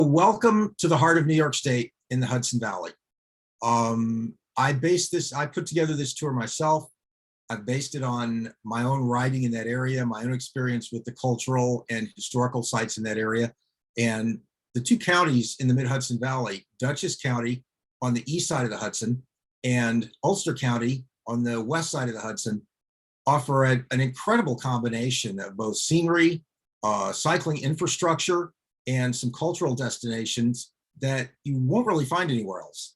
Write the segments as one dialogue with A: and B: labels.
A: Welcome to the heart of New York State in the Hudson Valley. I put together this tour myself. I've based it on my own writing in that area, my own experience with the cultural and historical sites in that area. And the two counties in the mid-Hudson Valley, Dutchess County on the east side of the Hudson and Ulster County on the west side of the Hudson, offer an incredible combination of both scenery, cycling infrastructure, and some cultural destinations that you won't really find anywhere else.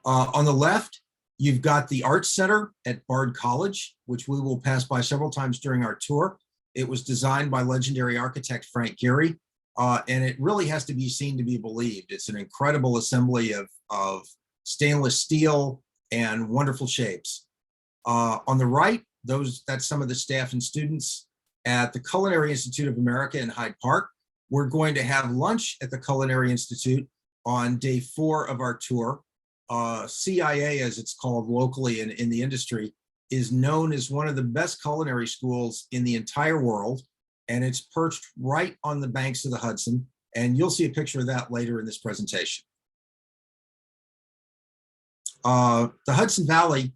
A: On the left, you've got the Arts Center at Bard College, which we will pass by several times during our tour. It was designed by legendary architect Frank Gehry, and it really has to be seen to be believed. It's an incredible assembly of stainless steel and wonderful shapes. On the right, that's some of the staff and students at the Culinary Institute of America in Hyde Park. We're going to have lunch at the Culinary Institute on day 4 of our tour. CIA, as it's called locally in the industry, is known as one of the best culinary schools in the entire world, and it's perched right on the banks of the Hudson, and you'll see a picture of that later in this presentation. The Hudson Valley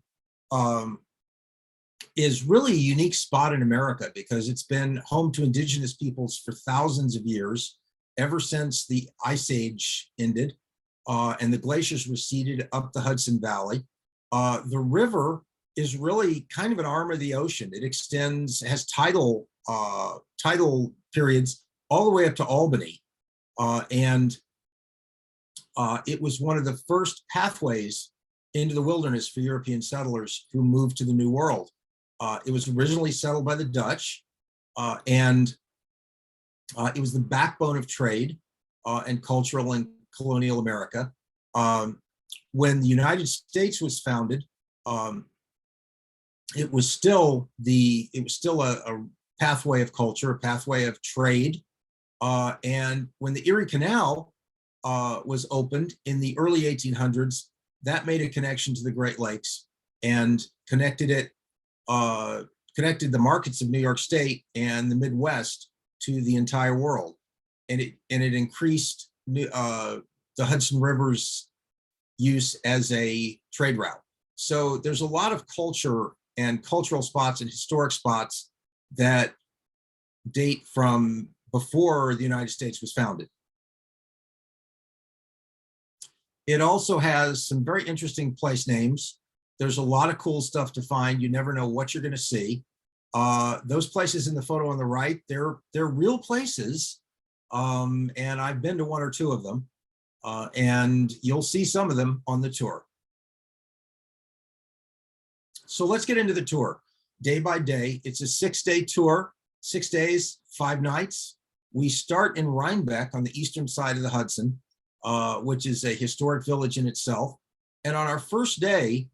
A: is really a unique spot in America because it's been home to indigenous peoples for thousands of years, ever since the Ice Age ended and the glaciers receded up the Hudson Valley. The river is really kind of an arm of the ocean. It has tidal periods all the way up to Albany. And it was one of the first pathways into the wilderness for European settlers who moved to the New World. It was originally settled by the Dutch, and it was the backbone of trade and cultural and colonial America. When the United States was founded, it was still a pathway of culture, a pathway of trade. And when the Erie Canal was opened in the early 1800s, that made a connection to the Great Lakes and connected the markets of New York State and the Midwest to the entire world, and it increased the Hudson River's use as a trade route. So there's a lot of culture and cultural spots and historic spots that date from before the United States was founded. It also has some very interesting place names. There's a lot of cool stuff to find. You never know what you're going to see. Those places in the photo on the right, they're real places, and I've been to 1 or 2 of them, and you'll see some of them on the tour. So let's get into the tour. Day by day, it's a 6-day tour, 6 days, 5 nights. We start in Rhinebeck on the eastern side of the Hudson, which is a historic village in itself. And on our first day,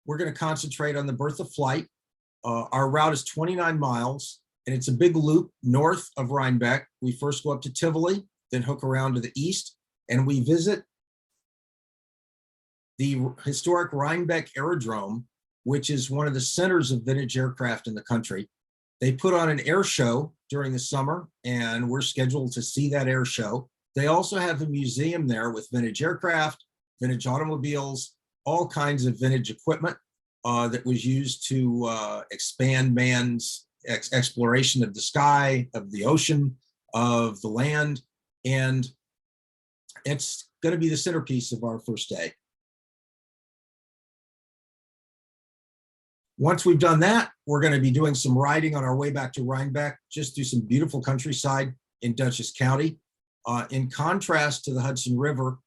A: we're going to concentrate on the birth of flight. Our route is 29 miles, and it's a big loop north of Rhinebeck. We first go up to Tivoli, then hook around to the east, and we visit the historic Rhinebeck Aerodrome, which is one of the centers of vintage aircraft in the country. They put on an air show during the summer, and we're scheduled to see that air show. They also have a museum there with vintage aircraft, vintage automobiles, all kinds of vintage equipment that was used to expand man's exploration of the sky, of the ocean, of the land. And it's going to be the centerpiece of our first day. Once we've done that, we're going to be doing some riding on our way back to Rhinebeck, just through some beautiful countryside in Dutchess County. In contrast to the Hudson River,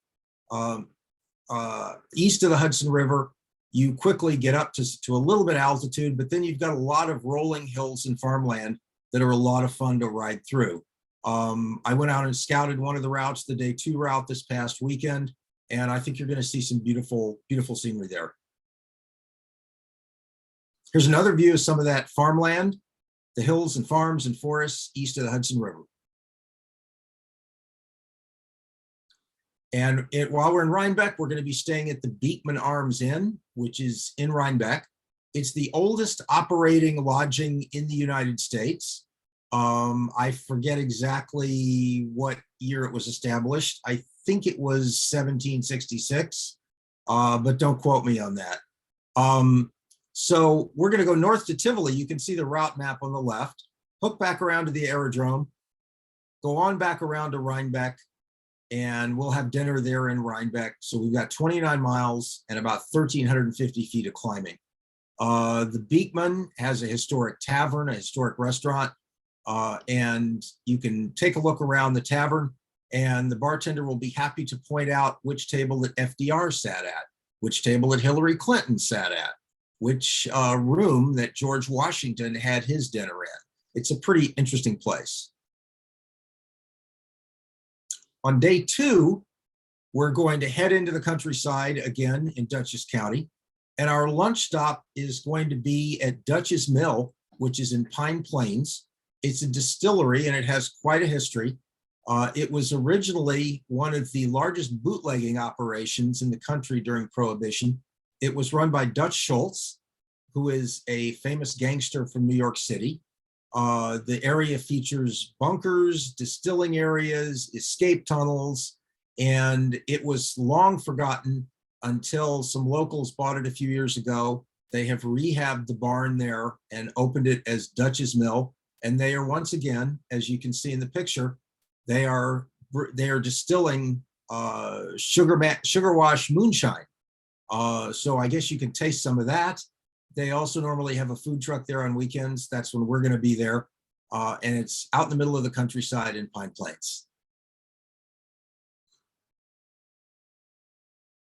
A: east of the Hudson River, you quickly get up to a little bit of altitude, but then you've got a lot of rolling hills and farmland that are a lot of fun to ride through. I went out and scouted one of the routes, the day 2 route this past weekend, and I think you're going to see some beautiful, beautiful scenery there. Here's another view of some of that farmland, the hills and farms and forests east of the Hudson River. And while we're in Rhinebeck, we're going to be staying at the Beekman Arms Inn, which is in Rhinebeck. It's the oldest operating lodging in the United States. I forget exactly what year it was established. I think it was 1766, but don't quote me on that. So we're going to go north to Tivoli. You can see the route map on the left, hook back around to the aerodrome, go on back around to Rhinebeck, and we'll have dinner there in Rhinebeck. So we've got 29 miles and about 1,350 feet of climbing. The Beekman has a historic tavern, a historic restaurant, and you can take a look around the tavern, and the bartender will be happy to point out which table that FDR sat at, which table that Hillary Clinton sat at, which room that George Washington had his dinner in. It's a pretty interesting place. On day 2, we're going to head into the countryside again in Dutchess County. And our lunch stop is going to be at Dutch's Mill, which is in Pine Plains. It's a distillery and it has quite a history. It was originally one of the largest bootlegging operations in the country during Prohibition. It was run by Dutch Schultz, who is a famous gangster from New York City. The area features bunkers, distilling areas, escape tunnels, and it was long forgotten until some locals bought it a few years ago. They have rehabbed the barn there and opened it as Dutch's Mill. And they are once again, as you can see in the picture, they are distilling sugar wash moonshine. So I guess you can taste some of that. They also normally have a food truck there on weekends. That's when we're going to be there. And it's out in the middle of the countryside in Pine Plains.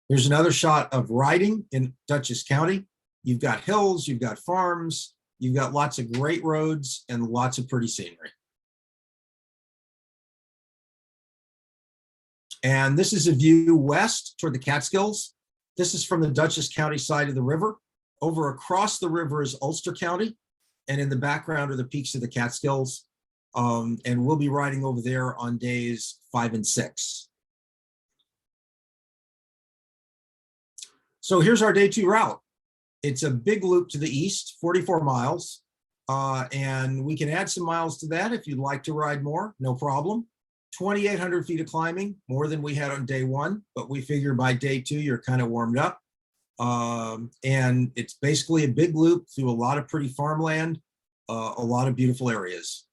A: Here's another shot of riding in Dutchess County. You've got hills, you've got farms, you've got lots of great roads and lots of pretty scenery. And this is a view west toward the Catskills. This is from the Dutchess County side of the river. Over across the river is Ulster County, and in the background are the peaks of the Catskills. And we'll be riding over there on days 5 and 6. So here's our day 2 route. It's a big loop to the east, 44 miles. And we can add some miles to that if you'd like to ride more, no problem. 2,800 feet of climbing, more than we had on day 1, but we figure by day 2, you're kind of warmed up. And it's basically a big loop through a lot of pretty farmland, a lot of beautiful areas.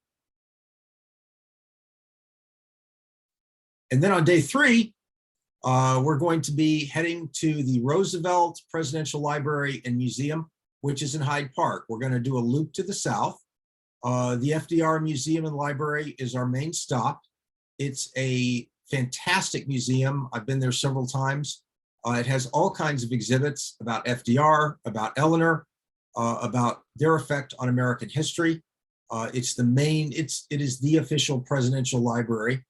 A: And then on day 3, we're going to be heading to the Roosevelt Presidential Library and Museum, which is in Hyde Park. We're going to do a loop to the south. The FDR Museum and Library is our main stop. It's a fantastic museum. I've been there several times. It has all kinds of exhibits about FDR, about Eleanor, about their effect on American history. It is the official presidential library.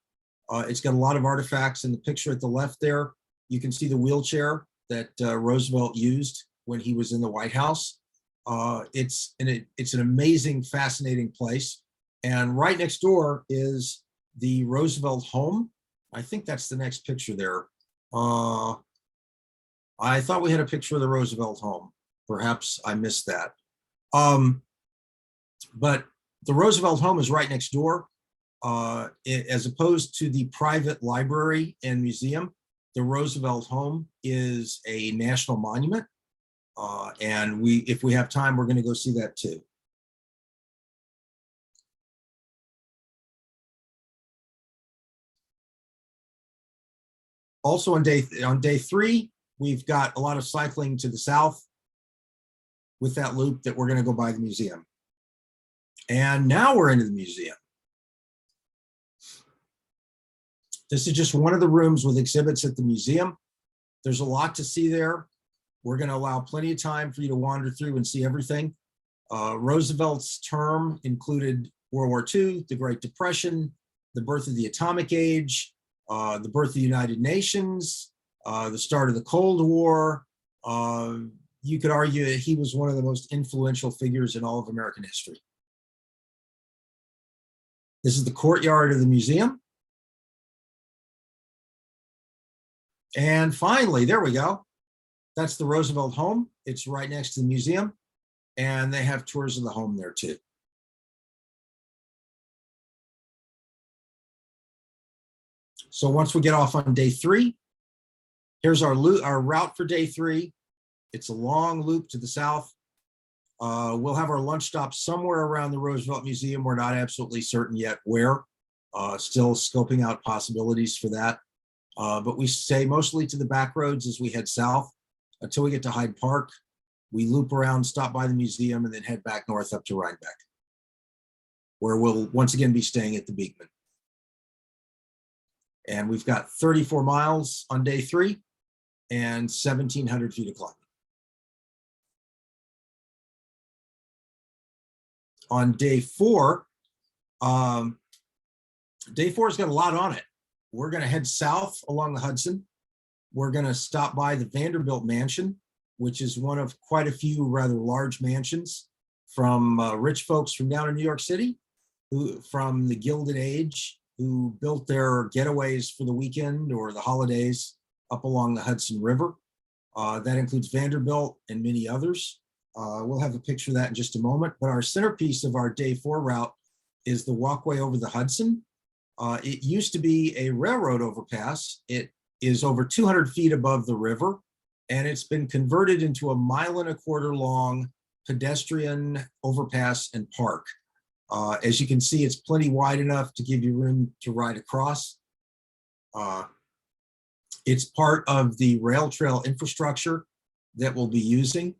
A: It's got a lot of artifacts. In the picture at the left there, you can see the wheelchair that Roosevelt used when he was in the White House. It's an amazing, fascinating place. And right next door is the Roosevelt home. I think that's the next picture there. I thought we had a picture of the Roosevelt home. Perhaps I missed that. But the Roosevelt home is right next door. As opposed to the private library and museum, the Roosevelt home is a national monument. And if we have time, we're going to go see that too. Also on day 3, we've got a lot of cycling to the south with that loop that we're going to go by the museum. And now we're into the museum. This is just one of the rooms with exhibits at the museum. There's a lot to see there. We're going to allow plenty of time for you to wander through and see everything. Roosevelt's term included World War II, the Great Depression, the birth of the atomic age, the birth of the United Nations, the start of the Cold War. You could argue that he was one of the most influential figures in all of American history. This is the courtyard of the museum. And finally, there we go. That's the Roosevelt home. It's right next to the museum. And they have tours of the home there too. So once we get off on day 3, here's our route for day 3. It's a long loop to the south. We'll have our lunch stop somewhere around the Roosevelt Museum. We're not absolutely certain yet where. Still scoping out possibilities for that. But we stay mostly to the back roads as we head south until we get to Hyde Park. We loop around, stop by the museum, and then head back north up to Rhinebeck, where we'll once again be staying at the Beekman. And we've got 34 miles on day 3 and 1,700 feet of climbing. On day 4, day 4's got a lot on it. We're going to head south along the Hudson. We're going to stop by the Vanderbilt Mansion, which is one of quite a few rather large mansions from rich folks from down in New York City, who from the Gilded Age, who built their getaways for the weekend or the holidays up along the Hudson River. That includes Vanderbilt and many others. We'll have a picture of that in just a moment. But our centerpiece of our day 4 route is the walkway over the Hudson. It used to be a railroad overpass. It is over 200 feet above the river, and it's been converted into a 1.25 mile long pedestrian overpass and park. As you can see, it's plenty wide enough to give you room to ride across. It's part of the rail trail infrastructure that we'll be using.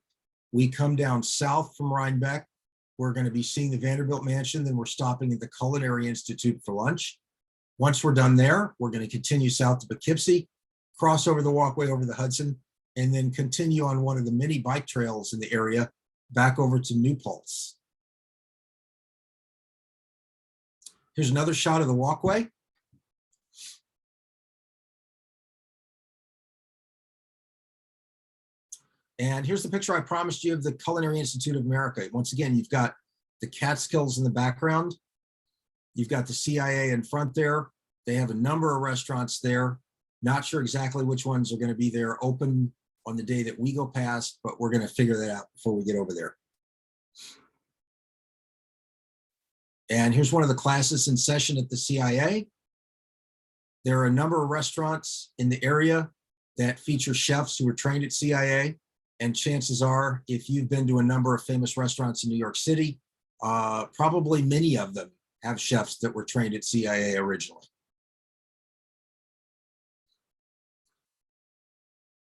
A: We come down south from Rhinebeck. We're going to be seeing the Vanderbilt Mansion, then we're stopping at the Culinary Institute for lunch. Once we're done there, we're going to continue south to Poughkeepsie, cross over the walkway over the Hudson, and then continue on one of the many bike trails in the area back over to New Paltz. Here's another shot of the walkway. And here's the picture I promised you of the Culinary Institute of America. Once again, you've got the Catskills in the background. You've got the CIA in front there. They have a number of restaurants there. Not sure exactly which ones are going to be there open on the day that we go past, but we're going to figure that out before we get over there. And here's one of the classes in session at the CIA. There are a number of restaurants in the area that feature chefs who were trained at CIA. And chances are, if you've been to a number of famous restaurants in New York City, probably many of them have chefs that were trained at CIA originally.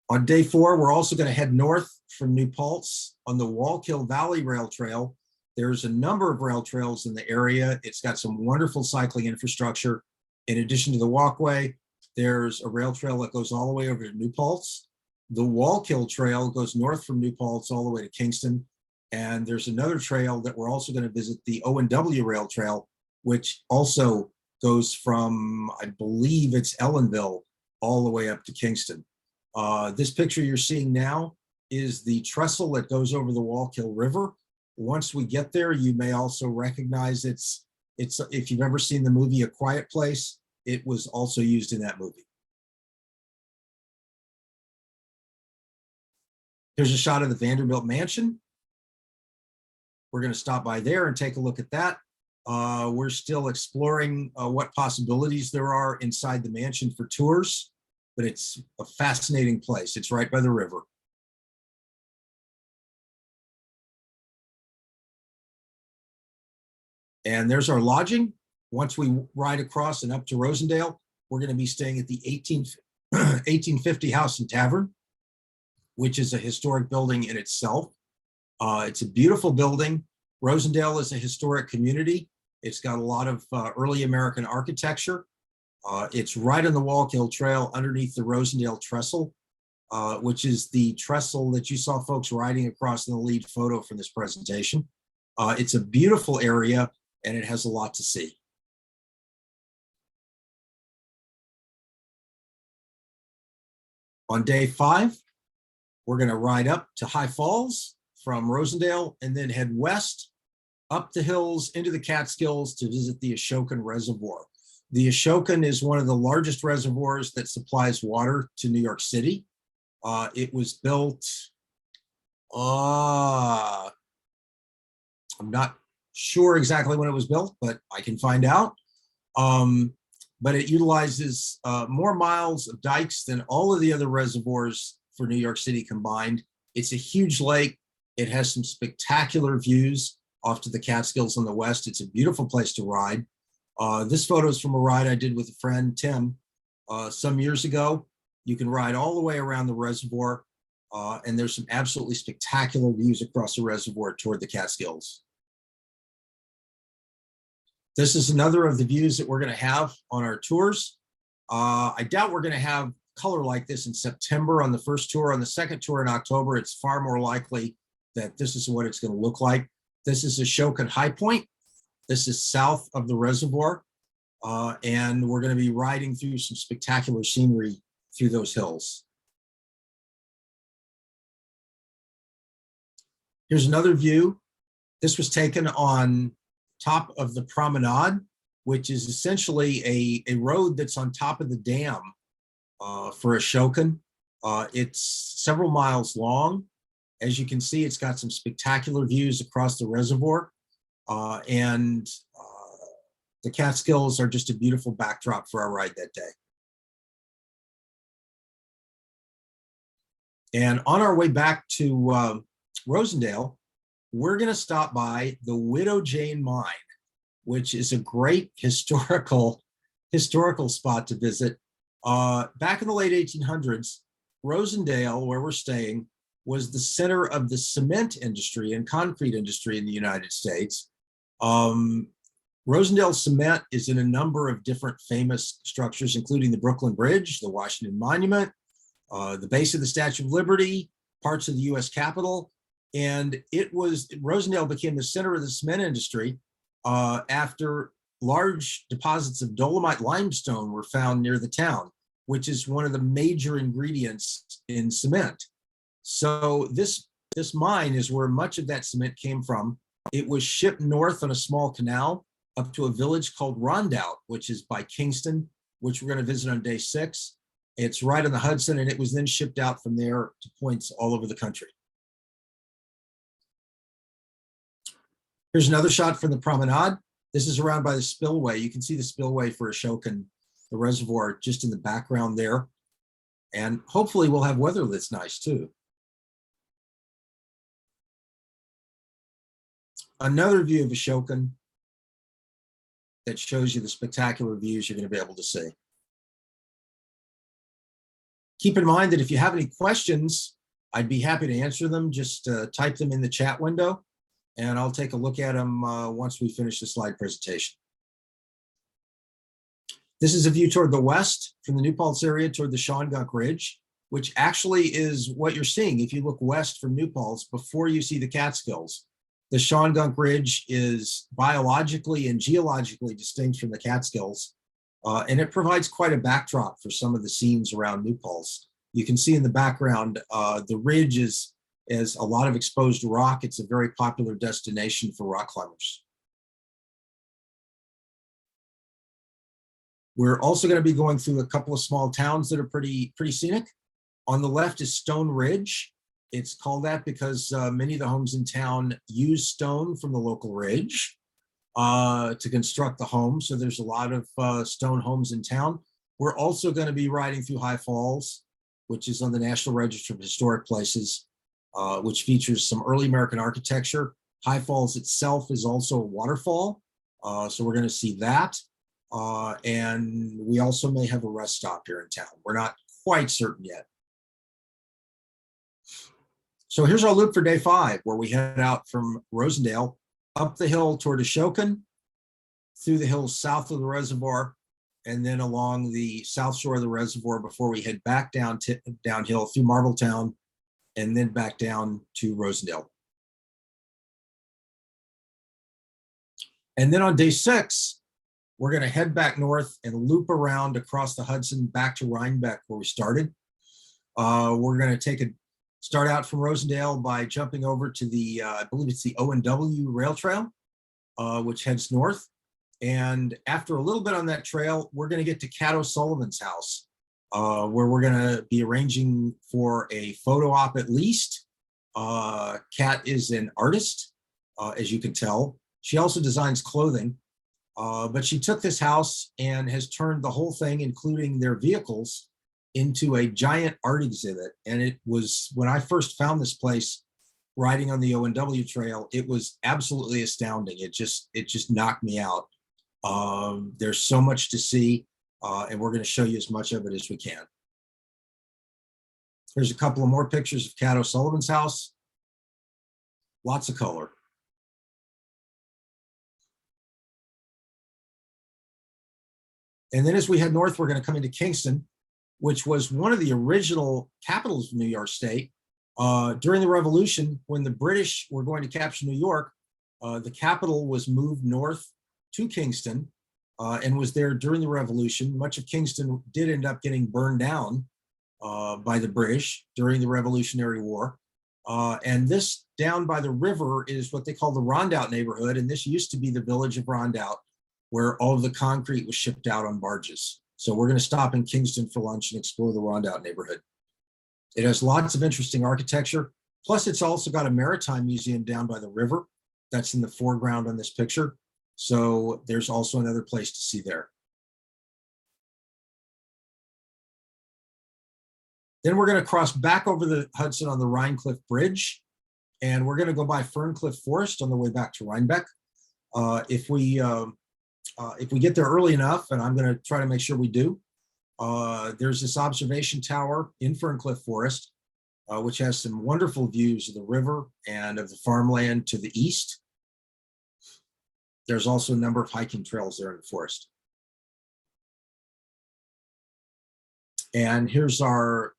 A: On day 4, we're also going to head north from New Paltz on the Wallkill Valley Rail Trail. There's a number of rail trails in the area. It's got some wonderful cycling infrastructure. In addition to the walkway, there's a rail trail that goes all the way over to New Paltz. The Wallkill Trail goes north from New Paltz all the way to Kingston. And there's another trail that we're also going to visit, the O&W Rail Trail, which also goes from, I believe it's Ellenville, all the way up to Kingston. This picture you're seeing now is the trestle that goes over the Wallkill River. Once we get there, you may also recognize it's if you've ever seen the movie A Quiet Place, it was also used in that movie. Here's a shot of the Vanderbilt Mansion. We're going to stop by there and take a look at that. We're still exploring what possibilities there are inside the mansion for tours, but it's a fascinating place. It's right by the river. And there's our lodging. Once we ride across and up to Rosendale, we're going to be staying at the 1850 House and Tavern, which is a historic building in itself. It's a beautiful building. Rosendale is a historic community. It's got a lot of early American architecture. It's right on the Wallkill Trail underneath the Rosendale Trestle, which is the trestle that you saw folks riding across in the lead photo from this presentation. It's a beautiful area, and it has a lot to see. On day 5, we're going to ride up to High Falls from Rosendale and then head west up the hills into the Catskills to visit the Ashokan Reservoir. The Ashokan is one of the largest reservoirs that supplies water to New York City. It was built, I'm not sure exactly when it was built, but I can find out. but it utilizes more miles of dikes than all of the other reservoirs for New York City combined. It's a huge lake. It has some spectacular views off to the Catskills on the west. It's a beautiful place to ride. This photo is from a ride I did with a friend, Tim, some years ago. You can ride all the way around the reservoir, and there's some absolutely spectacular views across the reservoir toward the Catskills. This is another of the views that we're going to have on our tours. I doubt we're going to have color like this in September on the first tour. On the second tour in October, it's far more likely that this is what it's going to look like. This is Ashokan High Point. This is south of the reservoir, and we're going to be riding through some spectacular scenery through those hills. Here's another view. This was taken on top of the promenade, which is essentially a road that's on top of the dam for Ashokan. It's several miles long. As you can see, it's got some spectacular views across the reservoir, and the Catskills are just a beautiful backdrop for our ride that day. And on our way back to Rosendale, we're going to stop by the Widow Jane Mine, which is a great historical spot to visit. Back in the late 1800s, Rosendale, where we're staying, was the center of the cement industry and concrete industry in the United States. Rosendale cement is in a number of different famous structures, including the Brooklyn Bridge, the Washington Monument, the base of the Statue of Liberty, parts of the US Capitol. And Rosendale became the center of the cement industry after large deposits of dolomite limestone were found near the town, which is one of the major ingredients in cement. So this mine is where much of that cement came from. It was shipped north on a small canal up to a village called Rondout, which is by Kingston, which we're going to visit on day 6. It's right on the Hudson, and it was then shipped out from there to points all over the country. Here's another shot from the promenade. This is around by the spillway. You can see the spillway for Ashokan, the reservoir, just in the background there. And hopefully we'll have weather that's nice too. Another view of Ashokan that shows you the spectacular views you're going to be able to see. Keep in mind that if you have any questions, I'd be happy to answer them. Just type them in the chat window, and I'll take a look at them once we finish the slide presentation. This is a view toward the west from the New Paltz area toward the Shawangunk Ridge, which actually is what you're seeing if you look west from New Paltz before you see the Catskills. The Shawangunk Ridge is biologically and geologically distinct from the Catskills, and it provides quite a backdrop for some of the scenes around New Paltz. You can see in the background, the ridge is a lot of exposed rock. It's a very popular destination for rock climbers. We're also going to be going through a couple of small towns that are pretty scenic. On the left is Stone Ridge. It's called that because many of the homes in town use stone from the local ridge to construct the home. So there's a lot of stone homes in town. We're also going to be riding through High Falls, which is on the National Register of Historic Places, which features some early American architecture. High Falls itself is also a waterfall, so we're going to see that. And we also may have a rest stop here in town. We're not quite certain yet. So here's our loop for day 5, where we head out from Rosendale, up the hill toward Ashokan, through the hills south of the reservoir, and then along the south shore of the reservoir before we head back downhill through Marbletown, and then back down to Rosendale. And then on day 6, we're going to head back north and loop around across the Hudson back to Rhinebeck, where we started. We're going to start out from Rosendale by jumping over to the, I believe it's the O&W rail trail, which heads north. And after a little bit on that trail, we're going to get to Cat O'Sullivan's house, where we're going to be arranging for a photo op at least. Cat is an artist, as you can tell. She also designs clothing. But she took this house and has turned the whole thing, including their vehicles, into a giant art exhibit. And it was, when I first found this place riding on the O&W trail, it was absolutely astounding. It just knocked me out. There's so much to see, and we're going to show you as much of it as we can. Here's a couple of more pictures of Cat O'Sullivan's house. Lots of color. And then as we head north, we're going to come into Kingston, which was one of the original capitals of New York State. During the Revolution, when the British were going to capture New York, the capital was moved north to Kingston and was there during the Revolution. Much of Kingston did end up getting burned down by the British during the Revolutionary War. And this down by the river is what they call the Rondout neighborhood. And this used to be the village of Rondout, where all of the concrete was shipped out on barges. So we're going to stop in Kingston for lunch and explore the Rondout neighborhood. It has lots of interesting architecture. Plus, it's also got a maritime museum down by the river that's in the foreground on this picture. So there's also another place to see there. Then we're going to cross back over the Hudson on the Rhinecliff Bridge, and we're going to go by Ferncliff Forest on the way back to Rhinebeck. If we get there early enough, and I'm going to try to make sure we do, there's this observation tower in Ferncliff Forest, which has some wonderful views of the river and of the farmland to the east. There's also a number of hiking trails there in the forest. And here's our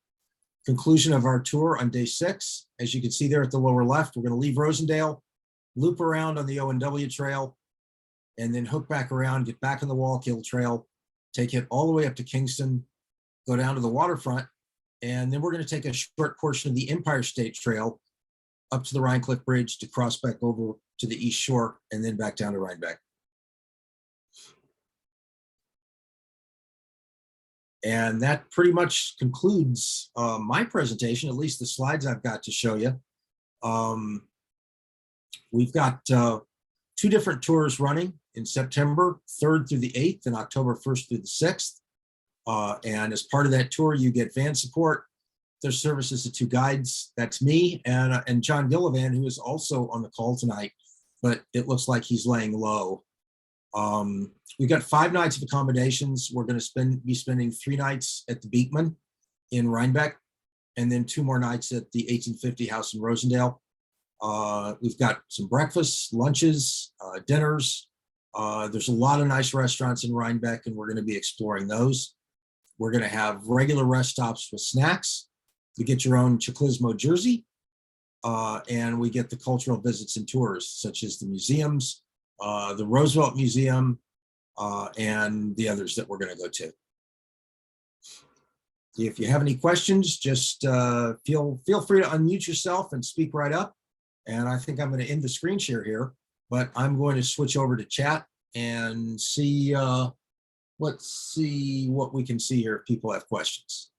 A: conclusion of our tour on day 6. As you can see there at the lower left, we're going to leave Rosendale, loop around on the O&W trail, and then hook back around, get back on the Wallkill Trail, take it all the way up to Kingston, go down to the waterfront, and then we're going to take a short portion of the Empire State Trail up to the Rhinecliff Bridge to cross back over to the East Shore and then back down to Rhinebeck. And that pretty much concludes my presentation, at least the slides I've got to show you. We've got 2 different tours running in September 3rd through the 8th and October 1st through the 6th. And as part of that tour, you get van support. There's services to 2 guides. That's me and John Gillivan, who is also on the call tonight, but it looks like he's laying low. We've got 5 nights of accommodations. We're going to be spending 3 nights at the Beekman in Rhinebeck, and then 2 more nights at the 1850 house in Rosendale. We've got some breakfasts, lunches, dinners. There's a lot of nice restaurants in Rhinebeck, and we're going to be exploring those. We're going to have regular rest stops with snacks. You get your own Chiclismo jersey, and we get the cultural visits and tours, such as the museums, the Roosevelt Museum, and the others that we're going to go to. If you have any questions, just feel free to unmute yourself and speak right up. And I think I'm going to end the screen share here, but I'm going to switch over to chat and see, let's see what we can see here if people have questions.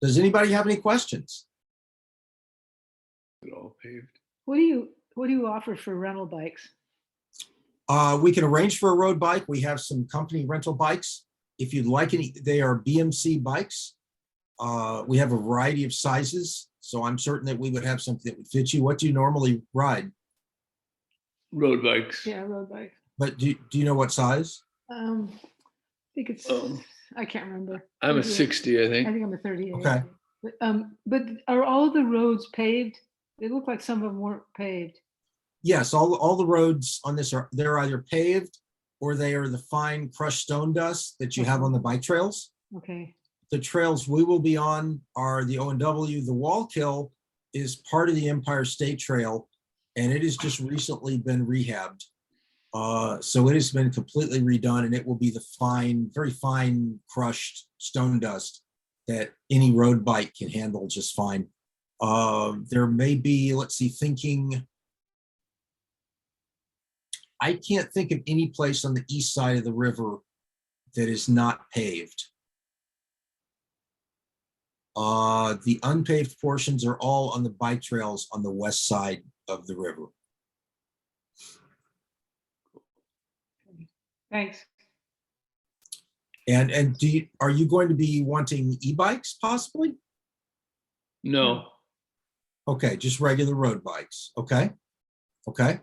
A: Does anybody have any questions?
B: It all paved.
C: What do you offer for rental bikes?
A: We can arrange for a road bike. We have some company rental bikes. If you'd like any, they are BMC bikes. We have a variety of sizes, so I'm certain that we would have something that would fit you. What do you normally ride?
B: Road bikes.
C: Yeah, road bike.
A: But do you know what size?
C: I think it's, I can't remember.
B: I'm a 60, I think.
C: I think I'm a 38.
A: Okay.
C: But are all the roads paved? They look like some of them weren't paved.
A: Yes, all the roads on this they're either paved or they are the fine crushed stone dust that you have on the bike trails.
C: Okay.
A: The trails we will be on are the O&W. The Wallkill is part of the Empire State Trail, and it has just recently been rehabbed. So it has been completely redone, and it will be the fine, very fine crushed stone dust that any road bike can handle just fine. There may be, let's see, I can't think of any place on the east side of the river that is not paved. The unpaved portions are all on the bike trails on the west side of the river.
C: Thanks.
A: And are you going to be wanting e-bikes possibly?
B: No,
A: Okay, just regular road bikes. Okay. Okay.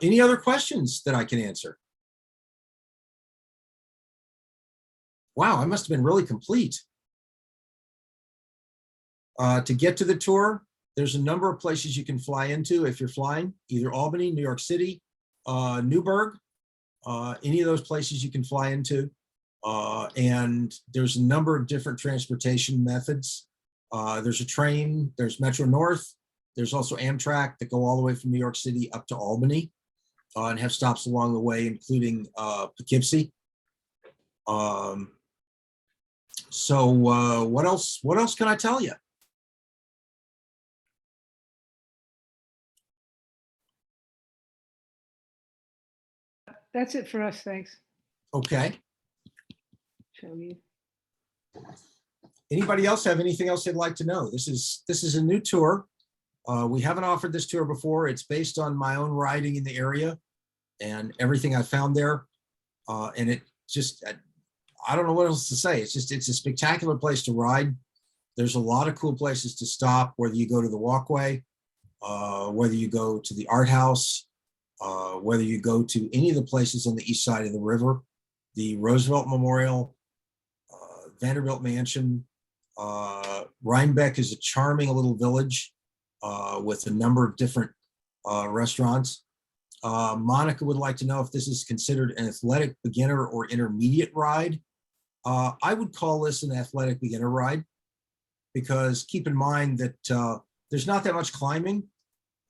A: Any other questions that I can answer? Wow, I must have been really complete. To get to the tour, there's a number of places you can fly into if you're flying, either Albany, New York City, Newburgh, any of those places you can fly into. And there's a number of different transportation methods. There's a train, there's Metro North, there's also Amtrak that go all the way from New York City up to Albany and have stops along the way, including Poughkeepsie. So what else can I tell you?
C: That's it for us. Thanks.
A: Okay.
C: Show you.
A: Anybody else have anything else they'd like to know? This is a new tour. We haven't offered this tour before. It's based on my own riding in the area and everything I found there. And it just, I don't know what else to say. It's a spectacular place to ride. There's a lot of cool places to stop, whether you go to the walkway, whether you go to the art house, whether you go to any of the places on the east side of the river, the Roosevelt Memorial, Vanderbilt Mansion. Rhinebeck is a charming little village with a number of different restaurants. Monica would like to know if this is considered an athletic beginner or intermediate ride. I would call this an athletic beginner ride because keep in mind that there's not that much climbing.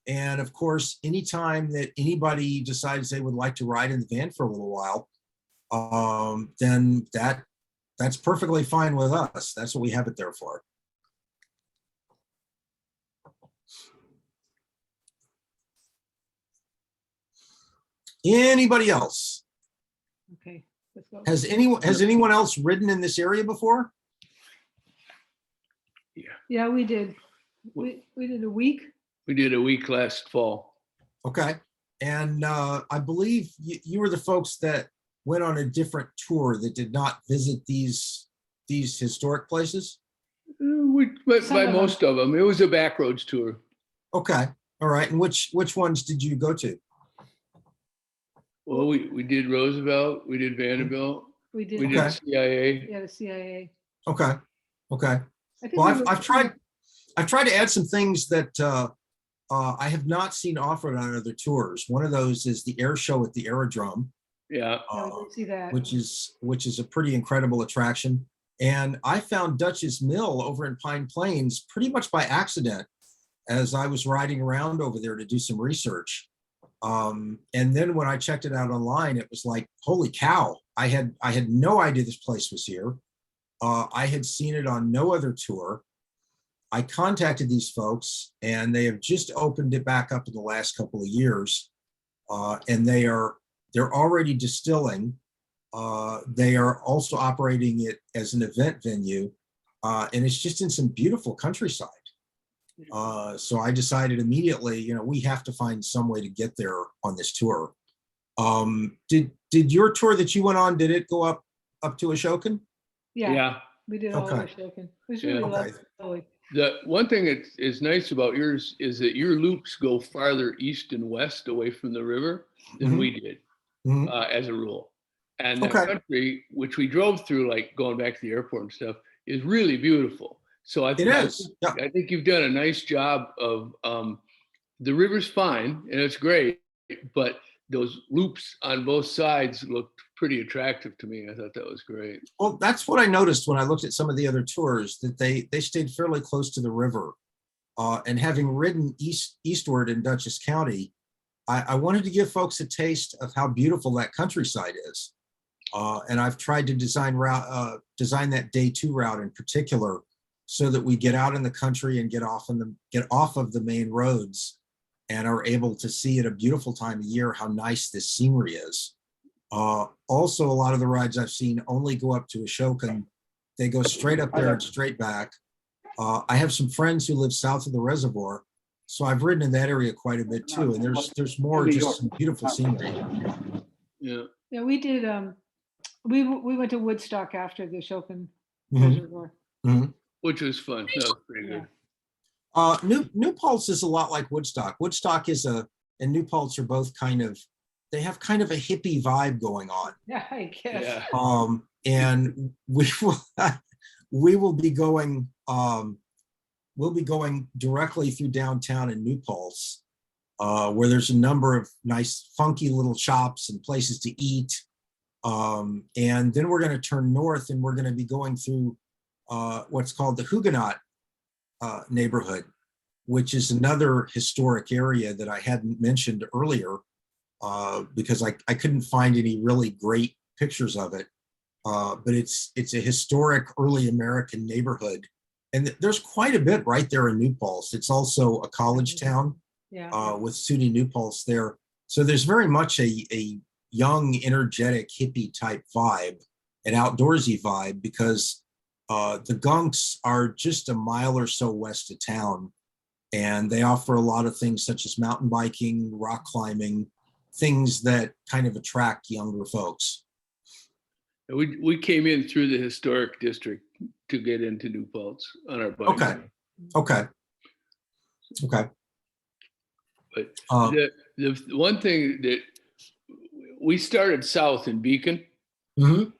A: And of course, anytime that anybody decides they would like to ride in the van for a little while, then that's perfectly fine with us. That's what we have it there for. Anybody else?
C: Okay, let's go.
A: Has anyone else ridden in this area before?
C: Yeah, we did. We did a week.
B: we did a week last fall.
A: Okay. And I believe you were the folks that went on a different tour that did not visit these historic places.
B: We went
C: Some
B: by
C: of them.
B: most of them. It was a backroads tour.
A: Okay. All right. And which ones did you go to?
B: Well, we did Roosevelt, we did Vanderbilt,
C: We did.
B: we did
A: Okay.
B: CIA.
C: Yeah, the CIA.
A: Okay. Okay.
C: I think
A: Well,
C: we
A: I've tried to add some things that I have not seen offered on other tours. One of those is the air show at the aerodrome,
B: Yeah,
C: Yeah, we did see that.
A: which is a pretty incredible attraction. And I found Dutch's Mill over in Pine Plains pretty much by accident as I was riding around over there to do some research. And then when I checked it out online, it was like, holy cow! I had no idea this place was here. I had seen it on no other tour. I contacted these folks, and they have just opened it back up in the last couple of years, and they're already distilling. They are also operating it as an event venue, and it's just in some beautiful countryside. So I decided immediately, we have to find some way to get there on this tour. Did your tour that you went on, did it go up to Ashokan?
C: Yeah,
B: yeah.
C: we did all
A: Okay.
C: the Shokin. It was really
B: Yeah.
A: Okay.
C: lovely.
B: The one thing that is nice about yours is that your loops go farther east and west away from the river than
A: Mhm.
B: we did,
A: Mhm.
B: as a rule. And the
A: Okay.
B: country, which we drove through, like going back to the airport and stuff, is really beautiful. So
A: It is. Yeah.
B: I think you've done a nice job of, the river's fine and it's great, but those loops on both sides looked pretty attractive to me. I thought that was great.
A: Well, that's what I noticed when I looked at some of the other tours, that they stayed fairly close to the river. And having ridden eastward in Dutchess County, I wanted to give folks a taste of how beautiful that countryside is. And I've tried to design that day 2 route in particular, so that we get out in the country and get off of the main roads and are able to see at a beautiful time of year how nice this scenery is. Also, a lot of the rides I've seen only go up to Ashokan. They go straight up there and straight back. I have some friends who live south of the reservoir, so I've ridden in that area quite a bit too. And there's more just some beautiful scenery.
B: Yeah.
C: Yeah, we did, we went to Woodstock after the Chopin
A: Mhm.
C: Reservoir.
A: Mhm.
B: Which was fun. That was pretty
C: Yeah.
B: good.
A: New Paltz is a lot like Woodstock. Woodstock and New Paltz are both they have kind of a hippie vibe going on.
C: Yeah, I guess.
B: Yeah.
A: And we will be going, we'll be going directly through downtown in New Paltz, where there's a number of nice, funky little shops and places to eat. And then we're going to turn north and we're going to be going through what's called the Huguenot neighborhood, which is another historic area that I hadn't mentioned earlier because I couldn't find any really great pictures of it. But it's a historic early American neighborhood. And there's quite a bit right there in New Paltz. It's also a college town with SUNY New Paltz there. So there's very much a young, energetic, hippie type vibe, an outdoorsy vibe, because the Gunks are just a mile or so west of town. And they offer a lot of things such as mountain biking, rock climbing, things that kind of attract younger folks.
B: We came in through the historic district to get into New Paltz on our bike.
A: Okay.
B: But the one thing that we started south in Beacon,
A: Mhm.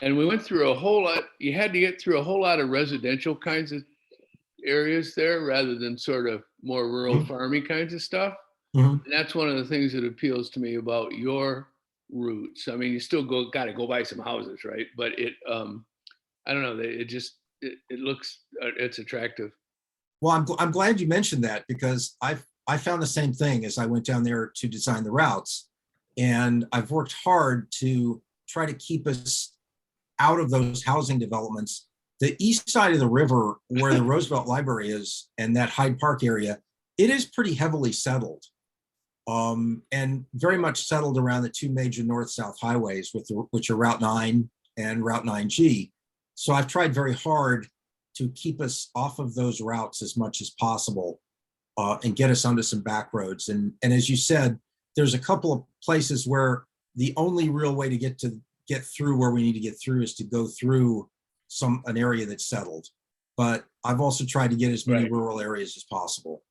B: and we went through a whole lot. You had to get through a whole lot of residential kinds of areas there rather than sort of more rural farming kinds of stuff.
A: Mhm.
B: And that's one of the things that appeals to me about your routes. I mean, you still got to go buy some houses, right? But I don't know. It looks, it's attractive.
A: Well, I'm glad you mentioned that because I found the same thing as I went down there to design the routes, and I've worked hard to try to keep us out of those housing developments. The east side of the river, where the Roosevelt Library is, and that Hyde Park area, it is pretty heavily settled, and very much settled around the two major north-south highways, which are Route 9 and Route 9G. So I've tried very hard to keep us off of those routes as much as possible, and get us onto some back roads. And as you said, there's a couple of places where the only real way to get through where we need to get through is to go through an area that's settled. But I've also tried to get as many rural areas as possible.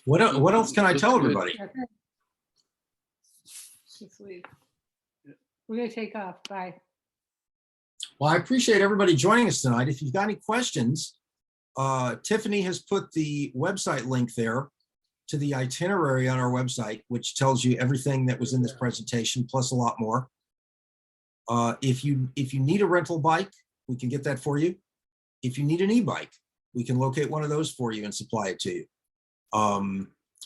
A: What else can I tell everybody?
C: Just leave. We're gonna take off. Bye.
A: Well, I appreciate everybody joining us tonight. If you've got any questions, Tiffany has put the website link there to the itinerary on our website, which tells you everything that was in this presentation, plus a lot more. If you need a rental bike, we can get that for you. If you need an e-bike, we can locate one of those for you and supply it to you.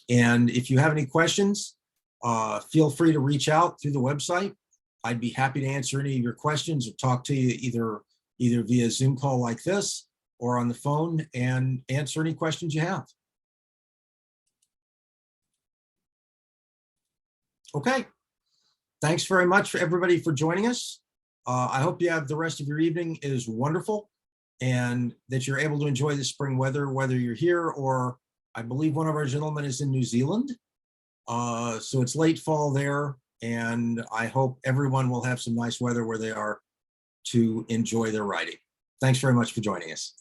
A: And if you have any questions, feel free to reach out through the website. I'd be happy to answer any of your questions or talk to you either via Zoom call like this or on the phone and answer any questions you have. Okay. Thanks very much for everybody for joining us. I hope you have the rest of your evening is wonderful and that you're able to enjoy the spring weather, whether you're here or I believe one of our gentlemen is in New Zealand. So it's late fall there, and I hope everyone will have some nice weather where they are to enjoy their riding. Thanks very much for joining us.